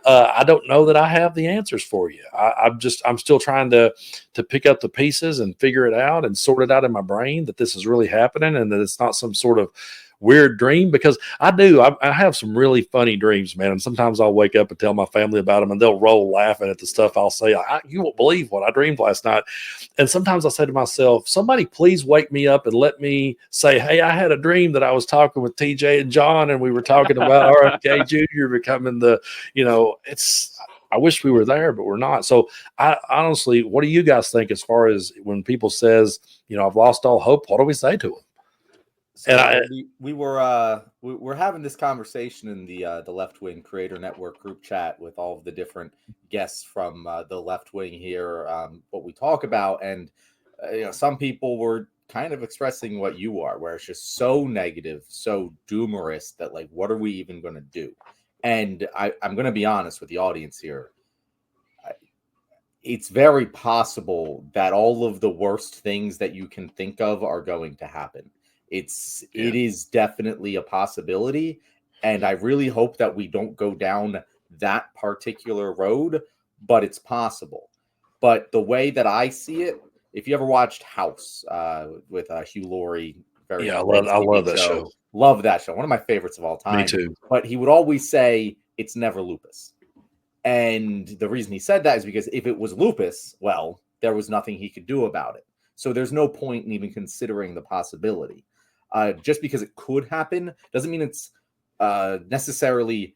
I don't know that I have the answers for you. I'm still trying to pick up the pieces and figure it out and sort it out in my brain that this is really happening and that it's not some sort of weird dream, because I have some really funny dreams, man. And sometimes I'll wake up and tell my family about them and they'll roll laughing at the stuff I'll say. You won't believe what I dreamed last night. And sometimes I say to myself, somebody please wake me up and let me say, hey, I had a dream that I was talking with TJ and Jon and we were talking about RFK Jr. becoming I wish we were there, but we're not. So I honestly, what do you guys think as far as when people says, I've lost all hope, what do we say to them? So we're having this conversation in the Left Wing Creator Network group chat with all of the different guests from the left wing here, what we talk about, and some people were kind of expressing what you are, where it's just so negative, so doomerist that like, what are we even going to do? And I'm going to be honest with the audience here. It's very possible that all of the worst things that you can think of are going to happen. It is definitely a possibility. And I really hope that we don't go down that particular road, but it's possible. But the way that I see it, if you ever watched House with Hugh Laurie, I love that show. Love that show. One of my favorites of all time. Me too. But he would always say, it's never lupus. And the reason he said that is because if it was lupus, well, there was nothing he could do about it. So there's no point in even considering the possibility. Just because it could happen doesn't mean it's necessarily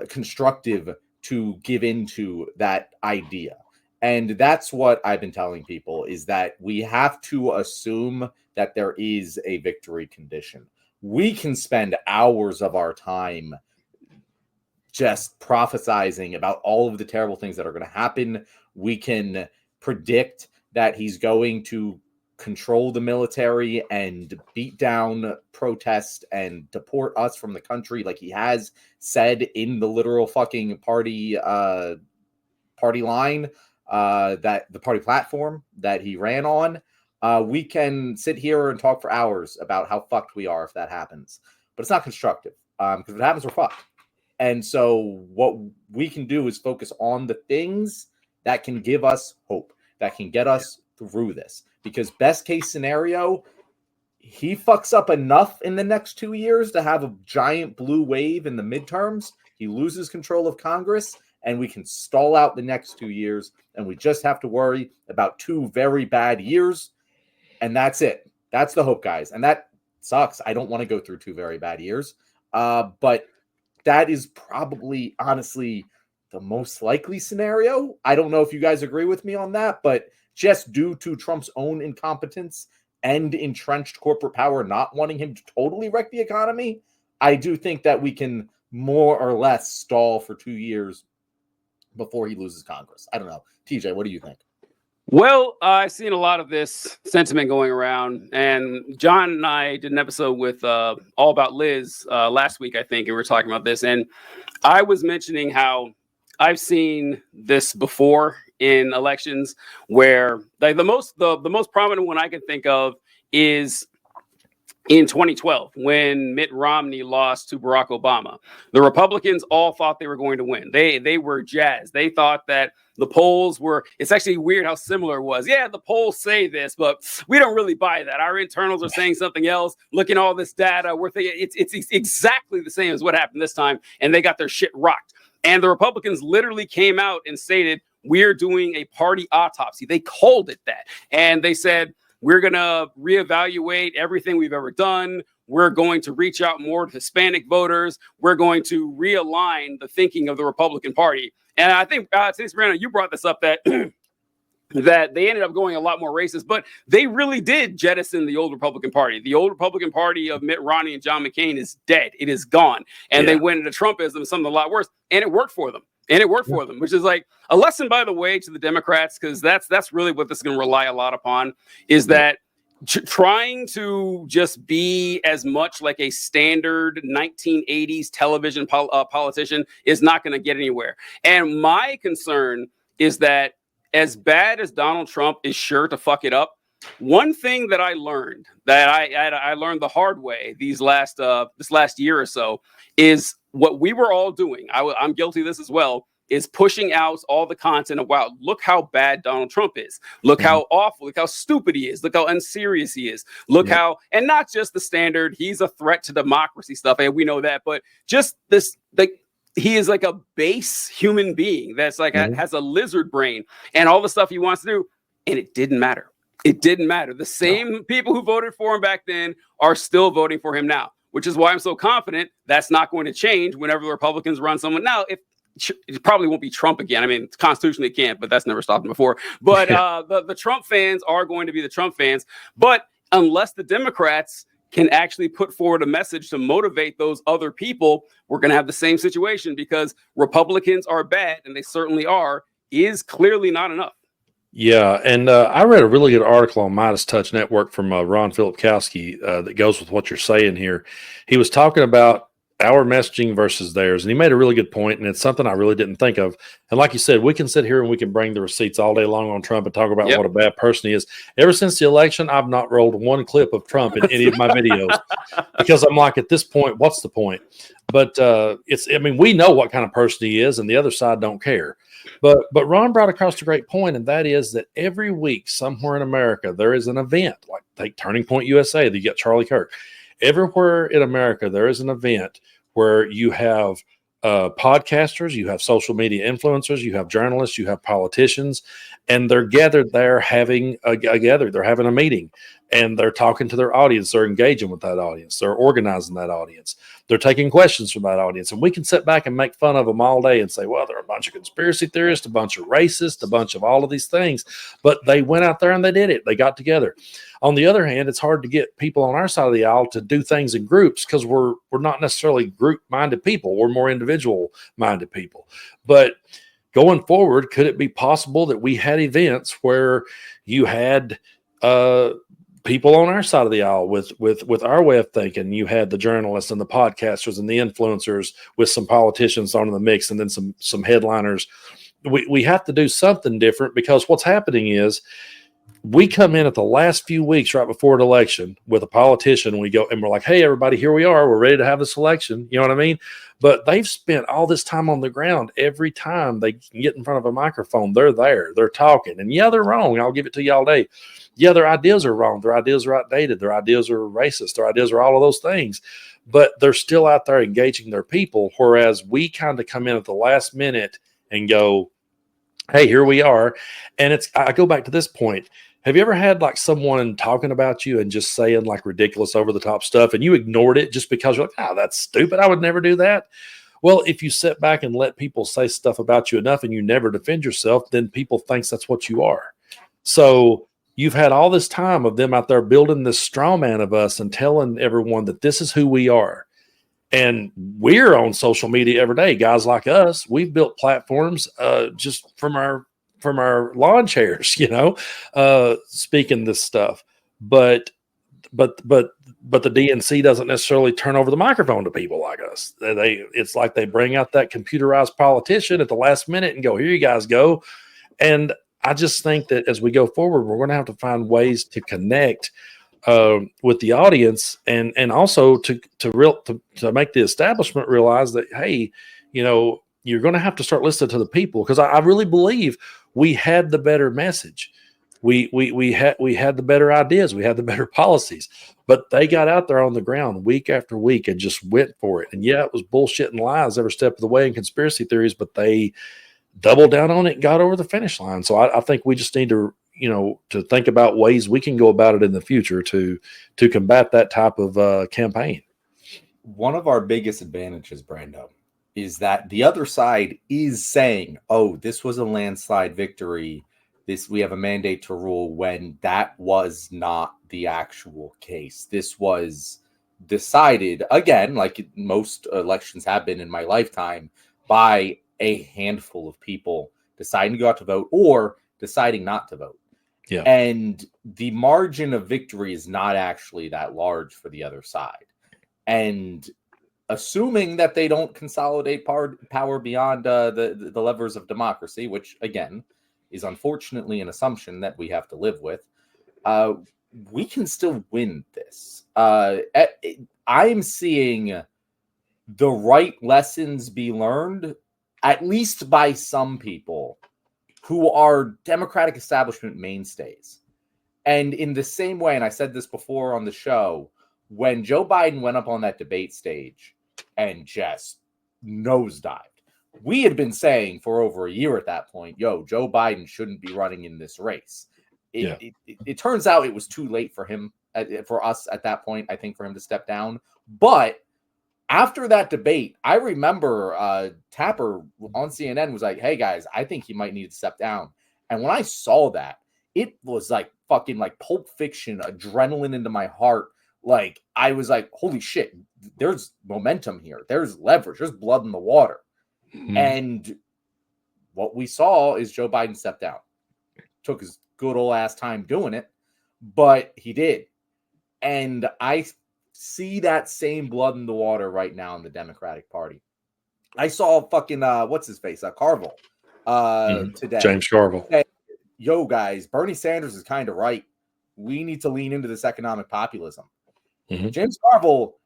constructive to give into that idea. And that's what I've been telling people, is that we have to assume that there is a victory condition. We can spend hours of our time just prophesizing about all of the terrible things that are going to happen. We can predict that he's going to control the military and beat down protest and deport us from the country, like he has said in the literal fucking party line, that the party platform that he ran on. We can sit here and talk for hours about how fucked we are if that happens, but it's not constructive, because if it happens, we're fucked. And so what we can do is focus on the things that can give us hope, that can get us through this. Because best case scenario, he fucks up enough in the next 2 years to have a giant blue wave in the midterms. He loses control of Congress, and we can stall out the next 2 years. And we just have to worry about 2 very bad years. And that's it. That's the hope, guys. And that sucks. I don't want to go through 2 very bad years. But that is probably, honestly, the most likely scenario. I don't know if you guys agree with me on that, but just due to Trump's own incompetence and entrenched corporate power not wanting him to totally wreck the economy, I do think that we can more or less stall for 2 years before he loses Congress. I don't know. TJ, what do you think? Well, I've seen a lot of this sentiment going around, and John and I did an episode with All About Liz last week, I think, and we were talking about this, and I was mentioning how I've seen this before in elections, where like the most prominent one I can think of is in 2012, when Mitt Romney lost to Barack Obama. The Republicans all thought they were going to win. They were jazzed. They thought that the polls were, it's actually weird how similar it was. Yeah, the polls say this, but we don't really buy that. Our internals are saying something else. Look at all this data. We're thinking it's exactly the same as what happened this time, and they got their shit rocked. And the Republicans literally came out and stated, we're doing a party autopsy. They called it that. And they said, we're going to reevaluate everything we've ever done. We're going to reach out more to Hispanic voters. We're going to realign the thinking of the Republican Party. And I think, since Brandon, you brought this up, that that they ended up going a lot more racist, but they really did jettison the old Republican Party. The old Republican Party of Mitt Romney and John McCain is dead. It is gone. And they went into Trumpism, something a lot worse. And it worked for them. Which is like a lesson, by the way, to the Democrats, because that's really what this is going to rely a lot upon, is that trying to just be as much like a standard 1980s television politician is not going to get anywhere. And my concern is that as bad as Donald Trump is sure to fuck it up, one thing that I learned, that I learned the hard way this last year or so, is what we were all doing, I'm guilty of this as well, is pushing out all the content of, wow, look how bad Donald Trump is. Look how awful, look how stupid he is. Look how unserious he is. Look how, and not just the standard, he's a threat to democracy stuff, and we know that, but just this, like, he is like a base human being that's like has a lizard brain and all the stuff he wants to do. And it didn't matter. It didn't matter. The same people who voted for him back then are still voting for him now, which is why I'm so confident that's not going to change whenever the Republicans run someone. Now, if it probably won't be Trump again. I mean, constitutionally it can't, but that's never stopped him before. But the Trump fans are going to be the Trump fans. But unless the Democrats can actually put forward a message to motivate those other people, we're going to have the same situation, because Republicans are bad, and they certainly are, is clearly not enough. Yeah, and I read a really good article on Midas Touch Network from Ron Filipkowski that goes with what you're saying here. He was talking about our messaging versus theirs, and he made a really good point, and it's something I really didn't think of. And like you said, we can sit here and we can bring the receipts all day long on Trump and talk about what a bad person he is. Ever since the election, I've not rolled one clip of Trump in any of my videos because I'm like, at this point, what's the point? But we know what kind of person he is, and the other side don't care. But Ron brought across a great point, and that is that every week somewhere in America there is an event, like take Turning Point USA, you get Charlie Kirk. Everywhere in America there is an event where you have podcasters, you have social media influencers, you have journalists, you have politicians, and they're gathered there having they're having a meeting, and they're talking to their audience. They're engaging with that audience. They're organizing that audience. They're taking questions from that audience. And we can sit back and make fun of them all day and say, well, they're a bunch of conspiracy theorists, a bunch of racists, a bunch of all of these things. But they went out there and they did it. They got together. On the other hand, it's hard to get people on our side of the aisle to do things in groups because we're not necessarily group-minded people. We're more individual-minded people. But going forward, could it be possible that we had events where you had people on our side of the aisle with our way of thinking? You had the journalists and the podcasters and the influencers with some politicians on in the mix, and then some headliners. We have to do something different, because what's happening is we come in at the last few weeks right before an election with a politician, and we go and we're like, hey, everybody, here we are. We're ready to have this election. You know what I mean? But they've spent all this time on the ground. Every time they get in front of a microphone, they're there. They're talking. And yeah, they're wrong. I'll give it to you all day. Yeah, their ideas are wrong. Their ideas are outdated. Their ideas are racist. Their ideas are all of those things. But they're still out there engaging their people, whereas we kind of come in at the last minute and go, hey, here we are. And I go back to this point. Have you ever had like someone talking about you and just saying like ridiculous over the top stuff, and you ignored it just because you're like, oh, that's stupid, I would never do that? Well, if you sit back and let people say stuff about you enough and you never defend yourself, then people think that's what you are. So you've had all this time of them out there building this straw man of us and telling everyone that this is who we are. And we're on social media every day. Guys like us, we've built platforms just from our lawn chairs, speaking this stuff. But the DNC doesn't necessarily turn over the microphone to people like us. It's like they bring out that computerized politician at the last minute and go, here you guys go. And I just think that as we go forward, we're going to have to find ways to connect with the audience, and also to make the establishment realize that, hey, you're going to have to start listening to the people, because I really believe we had the better message. We had the better ideas. We had the better policies, but they got out there on the ground week after week and just went for it. And yeah, it was bullshit and lies every step of the way and conspiracy theories, but they doubled down on it and got over the finish line. So I think we just need to think about ways we can go about it in the future to combat that type of campaign. One of our biggest advantages, Brando, is that the other side is saying, oh, this was a landslide victory. We have a mandate to rule, when that was not the actual case. This was decided, again, like most elections have been in my lifetime, by a handful of people deciding to go out to vote or deciding not to vote. Yeah. And the margin of victory is not actually that large for the other side. And assuming that they don't consolidate power beyond the levers of democracy, which, again, is unfortunately an assumption that we have to live with, we can still win this. I'm seeing the right lessons be learned, at least by some people who are Democratic establishment mainstays. And in the same way, and I said this before on the show, when Joe Biden went up on that debate stage and just nosedived, we had been saying for over a year at that point, yo, Joe Biden shouldn't be running in this race. It turns out it was too late for him, for us at that point, I think, for him to step down. But after that debate, I remember Tapper on CNN was like, hey, guys, I think he might need to step down. And when I saw that, it was like fucking like Pulp Fiction, adrenaline into my heart. Like, I was like, holy shit, there's momentum here. There's leverage. There's blood in the water. Mm-hmm. And what we saw is Joe Biden stepped down. Took his good old ass time doing it, but he did. And I see that same blood in the water right now in the Democratic Party. I saw fucking, what's his face? Carville today. James Carville. Hey, yo, guys, Bernie Sanders is kind of right. We need to lean into this economic populism. Mm-hmm. James Carville,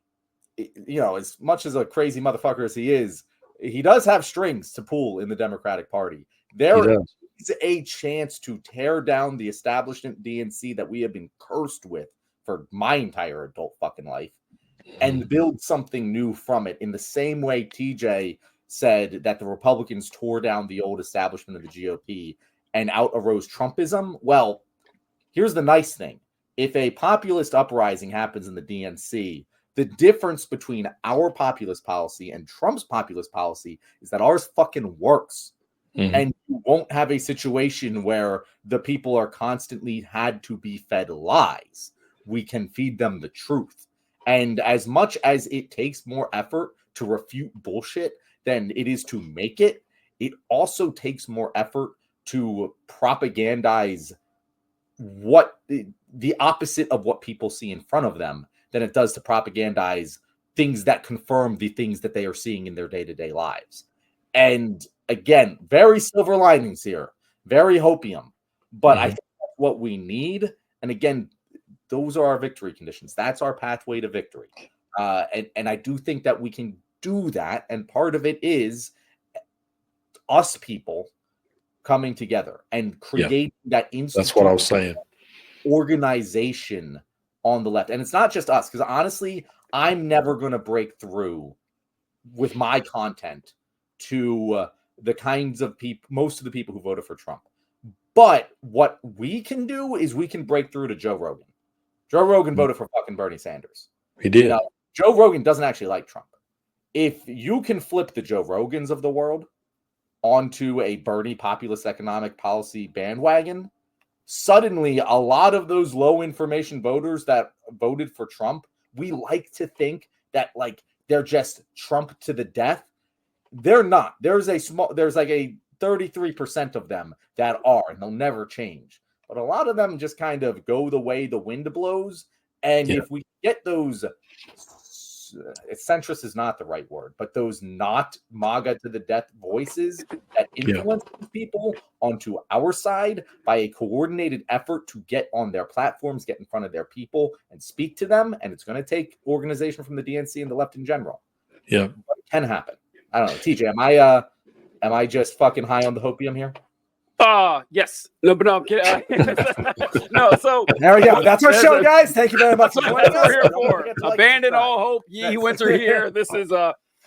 you know, as much as a crazy motherfucker as he is, he does have strings to pull in the Democratic Party. There is a chance to tear down the establishment DNC that we have been cursed with for my entire adult fucking life and build something new from it, in the same way TJ said that the Republicans tore down the old establishment of the GOP and out arose Trumpism. Well, here's the nice thing. If a populist uprising happens in the DNC, the difference between our populist policy and Trump's populist policy is that ours fucking works. Mm-hmm. And you won't have a situation where the people are constantly had to be fed lies. We can feed them the truth. And as much as it takes more effort to refute bullshit than it is to make it, it also takes more effort to propagandize what the opposite of what people see in front of them than it does to propagandize things that confirm the things that they are seeing in their day-to-day lives. And again, very silver linings here, very hopium, but I think that's what we need. And again, those are our victory conditions. That's our pathway to victory. And I do think that we can do that. And part of it is us people coming together and creating that institution. That's what I was saying. Organization on the left. And it's not just us, because honestly, I'm never going to break through with my content to the kinds of people, most of the people who voted for Trump. But what we can do is we can break through to Joe Rogan. Joe Rogan voted for fucking Bernie Sanders. He did. Now, Joe Rogan doesn't actually like Trump. If you can flip the Joe Rogans of the world onto a Bernie populist economic policy bandwagon, suddenly a lot of those low information voters that voted for Trump, we like to think that like they're just Trump to the death. They're not. There's like a 33% of them that are, and they'll never change. But a lot of them just kind of go the way the wind blows. And if we get those, centrist is not the right word, but those not MAGA to the death voices that influence people onto our side by a coordinated effort to get on their platforms, get in front of their people and speak to them. And it's going to take organization from the DNC and the left in general. Yeah. But it can happen. I don't know. TJ, am I just fucking high on the hopium here? Yes. No, but no, I'm kidding. No, so there we go. That's our show, guys. Thank you very much. That's what we're here for. Abandon all hope, ye winter here. This is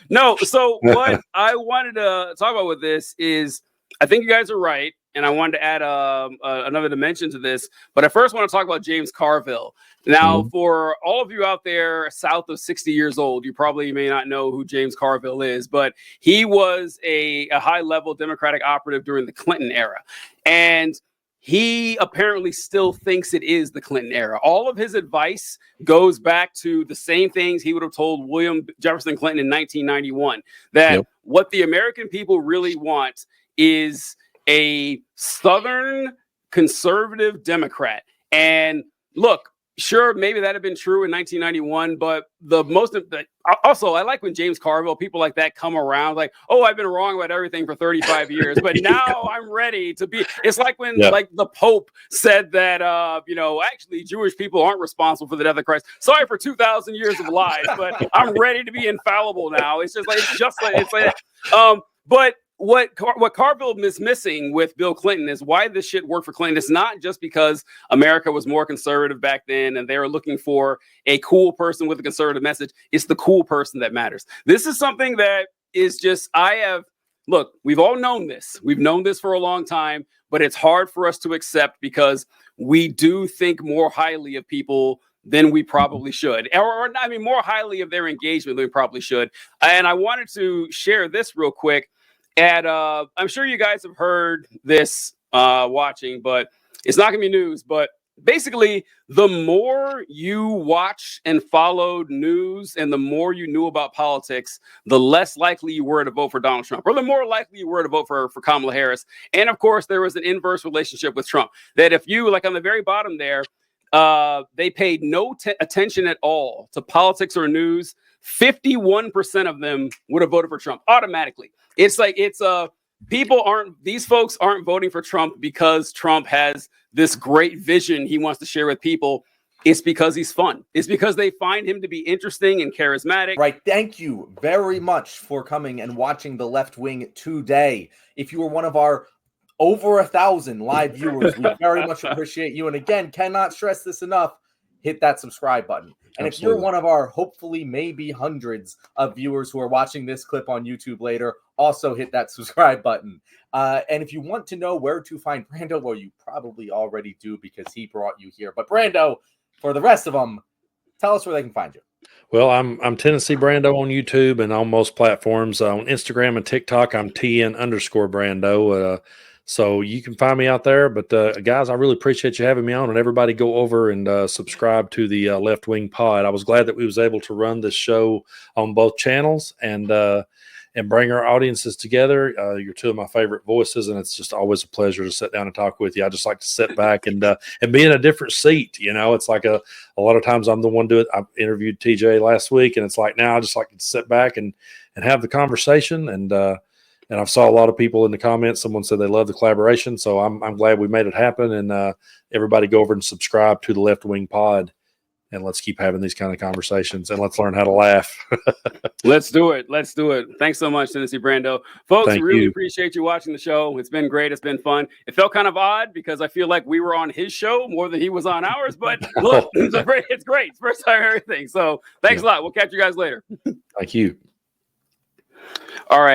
no. So what I wanted to talk about with this is, I think you guys are right, and I wanted to add another dimension to this. But I first want to talk about James Carville. Now, for all of you out there south of 60 years old, you probably may not know who James Carville is, but he was a high-level Democratic operative during the Clinton era. And he apparently still thinks it is the Clinton era. All of his advice goes back to the same things he would have told William Jefferson Clinton in 1991, that what the American people really want is a Southern conservative Democrat. And look, sure, maybe that had been true in 1991, but the most also, I like when James Carville, people like that come around like, oh, I've been wrong about everything for 35 years, but now I'm ready to be. It's like when like the Pope said that, actually Jewish people aren't responsible for the death of Christ. Sorry for 2,000 years of lies, but I'm ready to be infallible now. It's like, but what Carville is missing with Bill Clinton is why this shit worked for Clinton. It's not just because America was more conservative back then and they were looking for a cool person with a conservative message. It's the cool person that matters. This is something that is just, look, we've all known this. We've known this for a long time, but it's hard for us to accept because we do think more highly of people than we probably should, or more highly of their engagement than we probably should. And I wanted to share this real quick. I'm sure you guys have heard this watching, but it's not gonna be news. But basically, the more you watch and followed news and the more you knew about politics, the less likely you were to vote for Donald Trump, or the more likely you were to vote for Kamala Harris. And of course, there was an inverse relationship with Trump, that if you, like on the very bottom there, they paid no attention at all to politics or news, 51% of them would have voted for Trump automatically. It's like, these folks aren't voting for Trump because Trump has this great vision he wants to share with people. It's because he's fun. It's because they find him to be interesting and charismatic. Right. Thank you very much for coming and watching The Left Wing today. If you were one of our over 1,000 live viewers, we very much appreciate you. And again, cannot stress this enough. Hit that subscribe button. And Absolutely. If you're one of our hopefully maybe hundreds of viewers who are watching this clip on YouTube later, also hit that subscribe button. And if you want to know where to find Brando, well, you probably already do because he brought you here. But Brando, for the rest of them, tell us where they can find you. Well, I'm Tennessee Brando on YouTube and on most platforms. On Instagram and TikTok, I'm TN_Brando. So you can find me out there. But guys, I really appreciate you having me on, and everybody go over and subscribe to the Left Wing Pod. I was glad that we was able to run this show on both channels and bring our audiences together. You're two of my favorite voices, and it's just always a pleasure to sit down and talk with you. I just like to sit back and be in a different seat. You know, it's like a lot of times I'm the one doing it. I interviewed TJ last week, and it's like now I just like to sit back and have the conversation. And I've saw a lot of people in the comments. Someone said they love the collaboration. So I'm glad we made it happen. And everybody go over and subscribe to the Left Wing Pod. And let's keep having these kind of conversations. And let's learn how to laugh. Let's do it. Let's do it. Thanks so much, Tennessee Brando. Folks, really appreciate you watching the show. It's been great. It's been fun. It felt kind of odd because I feel like we were on his show more than he was on ours. But look, it's great. It's first time everything. So thanks a lot. We'll catch you guys later. Thank you. All right.